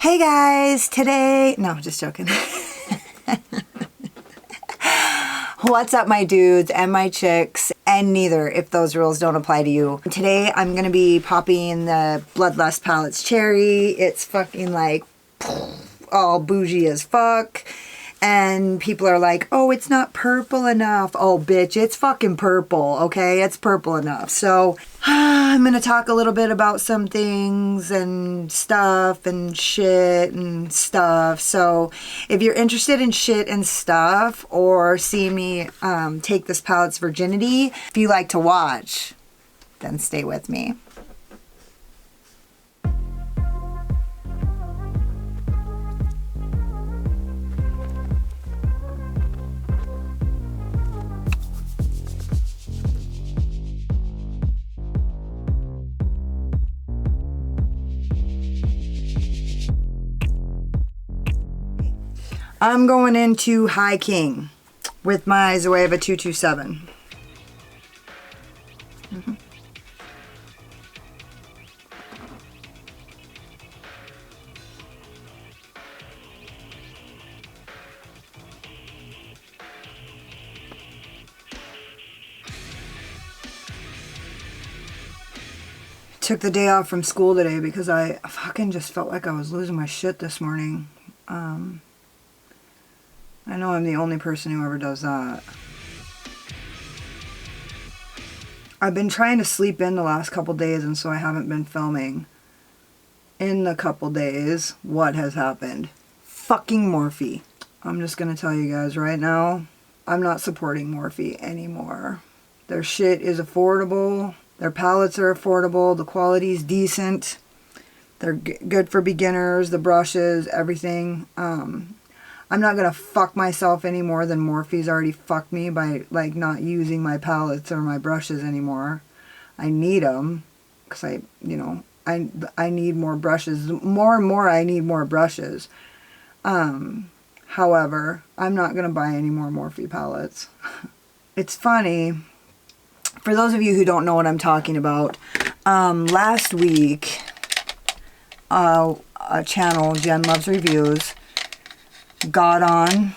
Hey guys, today, no, just joking. What's up my dudes and my chicks, and neither if those rules don't apply to you. Today I'm going to be popping the Bloodlust Palettes Cherry. It's fucking like all bougie as fuck. And people are like, oh, it's not purple enough. Oh, bitch, it's fucking purple, okay? It's purple enough. So, I'm going to talk a little bit about some things and stuff and shit and stuff. So, if you're interested in shit and stuff or see me take this palette's virginity, if you like to watch, then stay with me. I'm going into High King with my ZOEVA 227. Took the day off from school today because I fucking just felt like I was losing my shit this morning. I know I'm the only person who ever does that. I've been trying to sleep in the last couple days, and so I haven't been filming. In the couple days, what has happened? Fucking Morphe. I'm just gonna tell you guys right now, I'm not supporting Morphe anymore. Their shit is affordable. Their palettes are affordable. The quality's decent. They're good for beginners. The brushes, everything. I'm not going to fuck myself any more than Morphe's already fucked me by, like, not using my palettes or my brushes anymore. I need them because I need more brushes. More and more, I need more brushes. However, I'm not going to buy any more Morphe palettes. It's funny. For those of you who don't know what I'm talking about, last week, a channel, Jen Loves Reviews, got on,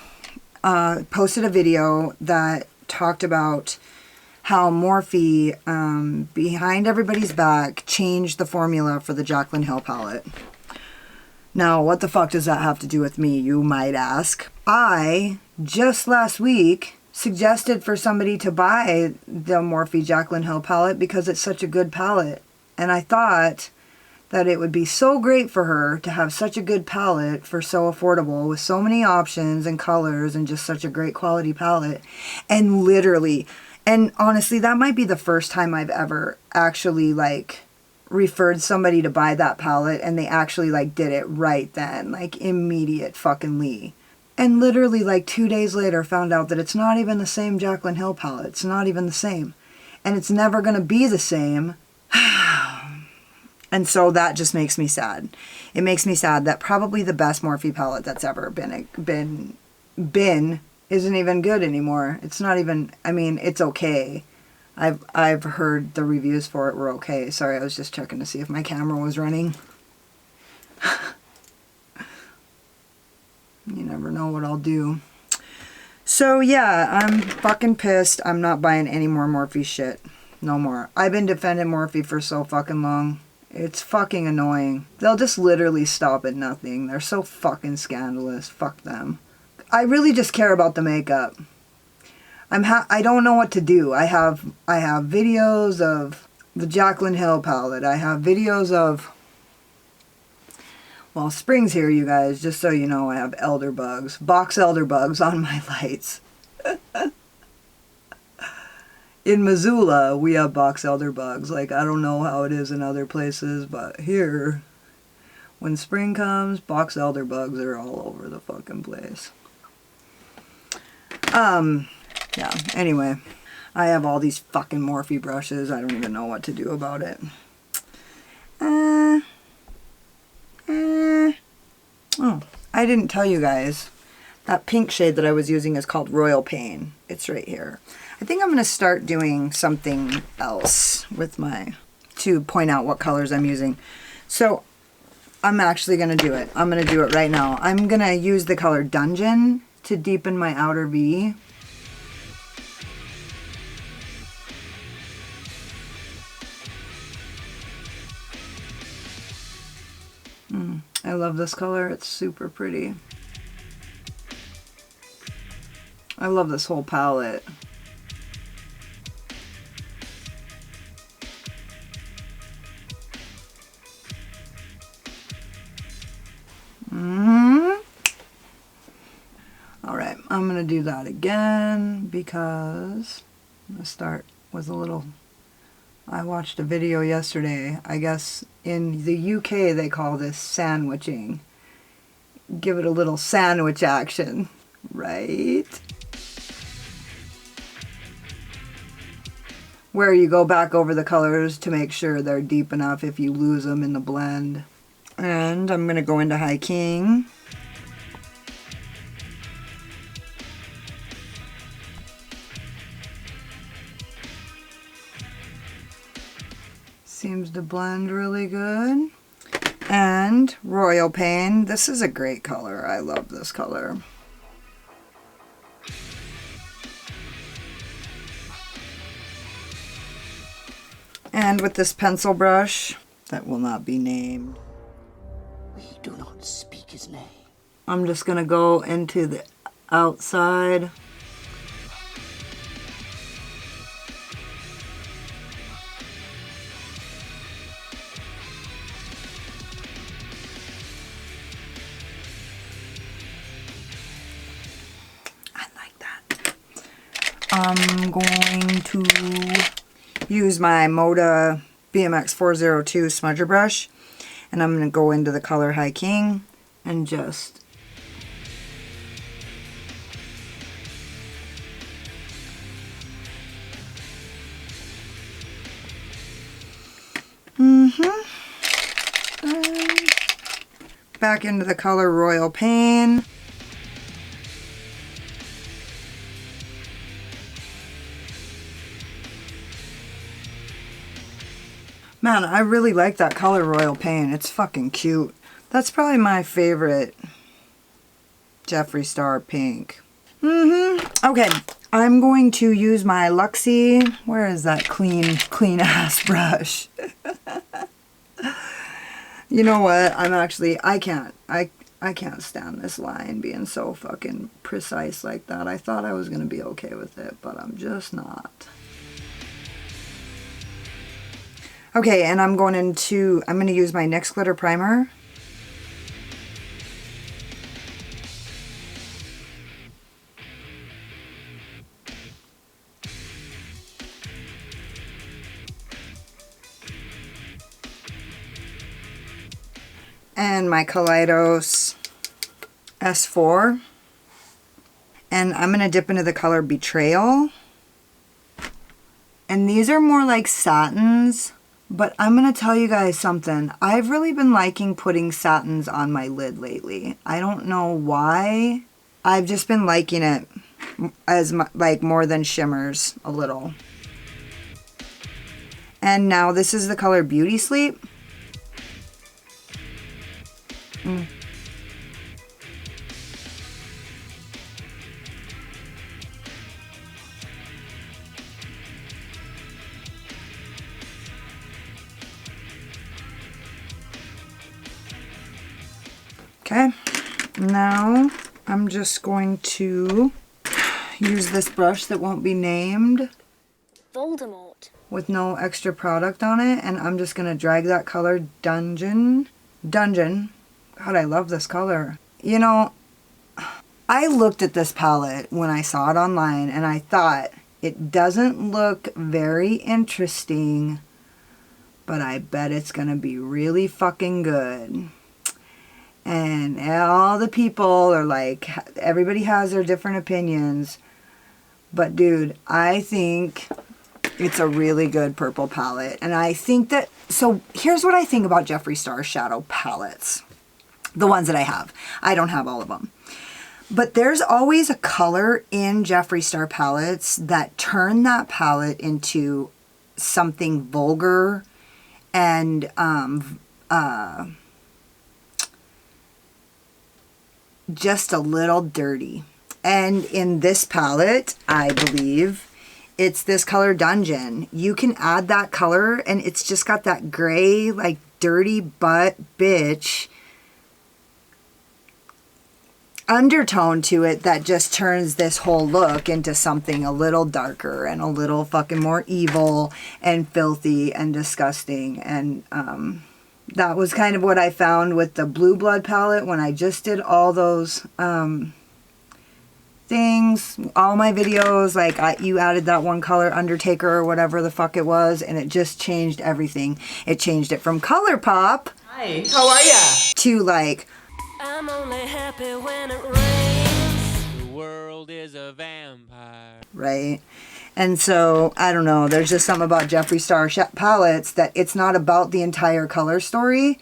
posted a video that talked about how Morphe, behind everybody's back, changed the formula for the Jaclyn Hill palette. Now, what the fuck does that have to do with me, you might ask? I, just last week, suggested for somebody to buy the Morphe Jaclyn Hill palette because it's such a good palette. And I thought that it would be so great for her to have such a good palette for so affordable with so many options and colors and just such a great quality palette. And literally, and honestly, that might be the first time I've ever actually like referred somebody to buy that palette and they actually like did it right then, like immediate fucking-ly. And literally like 2 days later found out that it's not even the same Jaclyn Hill palette. It's not even the same. And it's never going to be the same. And so that just makes me sad. It makes me sad that probably the best Morphe palette that's ever been isn't even good anymore. It's not even, I mean, it's okay. I've heard the reviews for it were okay. Sorry, I was just checking to see if my camera was running. You never know what I'll do. So yeah, I'm fucking pissed. I'm not buying any more Morphe shit. No more. I've been defending Morphe for so fucking long. It's fucking annoying. They'll just literally stop at nothing. They're so fucking scandalous. Fuck them. I really just care about the makeup. I don't know what to do. I have videos of the Jaclyn Hill palette. I have videos of, well, spring's here, you guys. Just so you know, I have elder bugs. Box elder bugs on my lights. In Missoula, we have box elder bugs. Like, I don't know how it is in other places, but here, when spring comes, box elder bugs are all over the fucking place. Yeah, anyway, I have all these fucking Morphe brushes. I don't even know what to do about it. Oh, I didn't tell you guys. That pink shade that I was using is called Royal Pain. It's right here. I think I'm going to start doing something else with my, to point out what colors I'm using. So I'm actually going to do it. I'm going to do it right now. I'm going to use the color Dungeon to deepen my outer V. I love this color. It's super pretty. I love this whole palette. Alright, I'm going to do that again because I'm going to start with a little... I watched a video yesterday. I guess in the UK they call this sandwiching. Give it a little sandwich action, right? Where you go back over the colors to make sure they're deep enough if you lose them in the blend. And I'm going to go into High King. Seems to blend really good. And Royal Pain. This is a great color. I love this color. And with this pencil brush that will not be named. We do not speak his name. I'm just going to go into the outside. I'm going to use my MODA BMX 402 smudger brush, and I'm going to go into the color High King and just back into the color Royal Pain. Man, I really like that color Royal Pain. It's fucking cute. That's probably my favorite Jeffree Star pink. Okay, I'm going to use my LUXIE. Where is that clean ass brush? You know what? I can't stand this line being so fucking precise like that. I thought I was going to be okay with it, but I'm just not. Okay, and I'm going to use my NYX Glitter Primer. And my Kaleidos S4. And I'm going to dip into the color Betrayal. And these are more like satins. But I'm going to tell you guys something. I've really been liking putting satins on my lid lately. I don't know why. I've just been liking it as like more than shimmers a little. And now this is the color Beauty Sleep. Okay, now I'm just going to use this brush that won't be named. Voldemort. With no extra product on it, and I'm just going to drag that color Dungeon. God, I love this color. You know, I looked at this palette when I saw it online, and I thought, it doesn't look very interesting, but I bet it's going to be really fucking good. And all the people are like, everybody has their different opinions. But dude, I think it's a really good purple palette. And I think that, so here's what I think about Jeffree Star shadow palettes. The ones that I have. I don't have all of them. But there's always a color in Jeffree Star palettes that turn that palette into something vulgar and just a little dirty. And in this palette, I believe, it's this color Dungeon. You can add that color and it's just got that gray, like dirty butt bitch undertone to it that just turns this whole look into something a little darker and a little fucking more evil and filthy and disgusting. And that was kind of what I found with the Blue Blood palette when I just did all those things, all my videos, like you added that one color Undertaker or whatever the fuck it was, and it just changed everything. It changed it from ColourPop, hi, how are ya? To like, I'm only happy when it rains. The world is a vampire. right? And so, I don't know, there's just something about Jeffree Star palettes that it's not about the entire color story.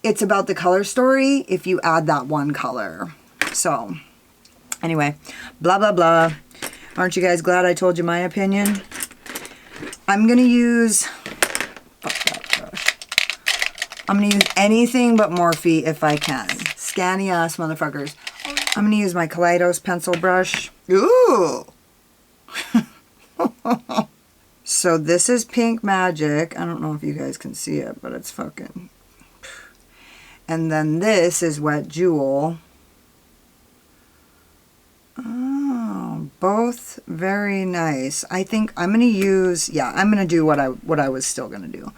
It's about the color story if you add that one color. So, anyway, blah, blah, blah. Aren't you guys glad I told you my opinion? I'm going to use... I'm going to use anything but Morphe if I can. Scanny ass motherfuckers. I'm going to use my Kaleidos pencil brush. Ooh! So this is Pink Magic. I don't know if you guys can see it, but it's fucking... And then this is Wet Jewel. Oh, both very nice. I think I'm going to use... Yeah, I'm going to do what I was still going to do.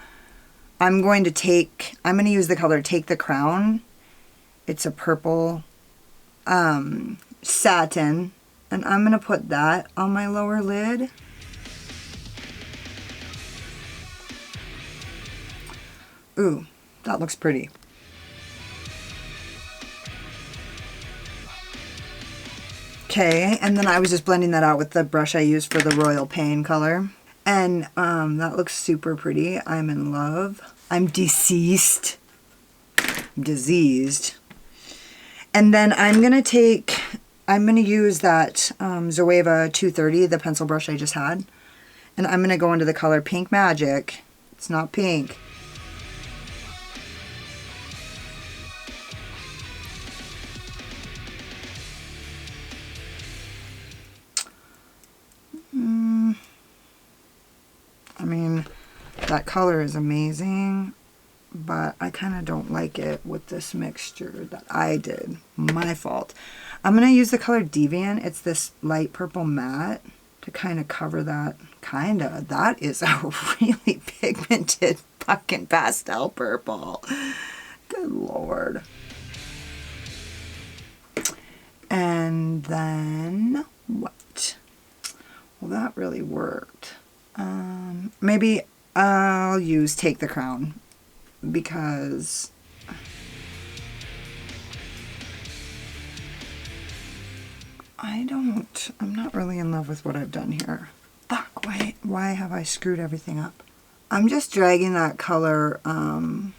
I'm going to use the color Take the Crown. It's a purple satin. And I'm going to put that on my lower lid. Ooh, that looks pretty. Okay, and then I was just blending that out with the brush I used for the Royal Pain color. And that looks super pretty. I'm in love. I'm deceased. I'm diseased. And then I'm going to use that ZOEVA 230, the pencil brush I just had. And I'm going to go into the color Pink Magic. It's not pink. I mean, that color is amazing, but I kind of don't like it with this mixture that I did. My fault. I'm going to use the color Deviant. It's this light purple matte to kind of cover that. That is a really pigmented fucking pastel purple. Good Lord. And then what? Well, that really worked. Maybe I'll use Take the Crown because I'm not really in love with what I've done here. Fuck, why have I screwed everything up? I'm just dragging that color, I'm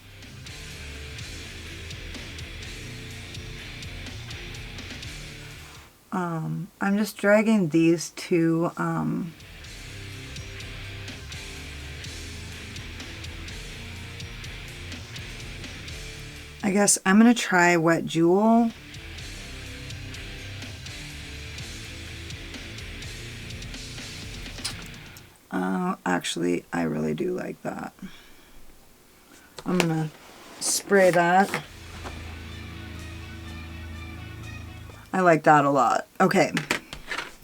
just dragging these two, I guess I'm going to try Wet Jewel. Actually, I really do like that. I'm going to spray that. I like that a lot. Okay,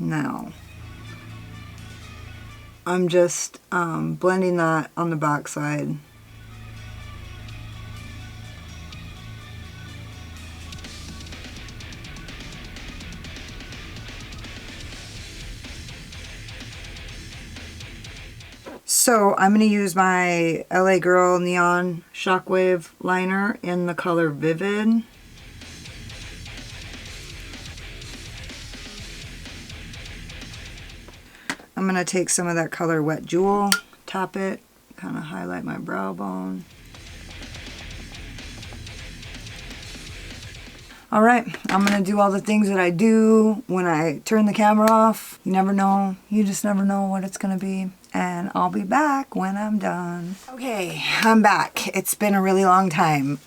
now I'm just blending that on the back side. So I'm going to use my LA Girl Neon Shockwave liner in the color Vivid. I'm going to take some of that color Wet Jewel, tap it, kind of highlight my brow bone. Alright, I'm going to do all the things that I do when I turn the camera off. You never know. You just never know what it's going to be. And I'll be back when I'm done. Okay, I'm back. It's been a really long time.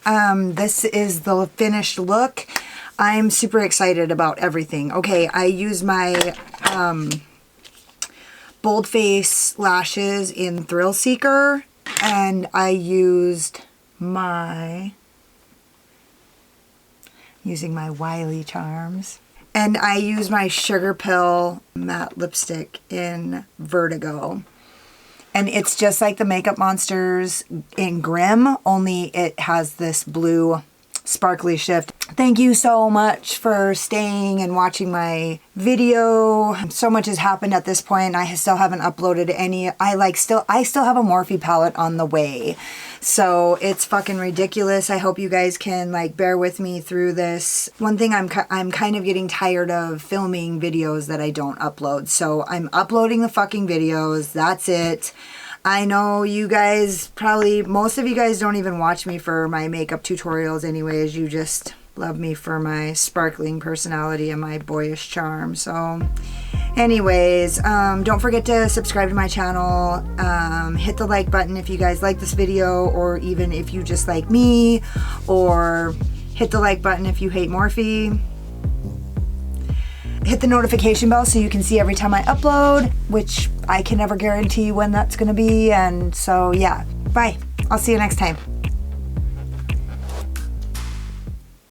This is the finished look. I'm super excited about everything. Okay, I used my Bold Face lashes in Thrill Seeker, and I used my Wiley Charms. And I used my Sugar Pill matte lipstick in Vertigo. And it's just like the Makeup Monsters in Grim, only it has this blue sparkly shift. Thank you so much for staying and watching my video. So much has happened at this point. I still haven't uploaded any. I still have a Morphe palette on the way. So it's fucking ridiculous. I hope you guys can like bear with me through this. One thing I'm kind of getting tired of filming videos that I don't upload. So I'm uploading the fucking videos. That's it. I know you guys probably, most of you guys don't even watch me for my makeup tutorials anyways. You just love me for my sparkling personality and my boyish charm. So anyways, don't forget to subscribe to my channel. Hit the like button if you guys like this video, or even if you just like me, or hit the like button if you hate Morphe. Hit the notification bell so you can see every time I upload, which I can never guarantee when that's going to be. And so, yeah, bye. I'll see you next time.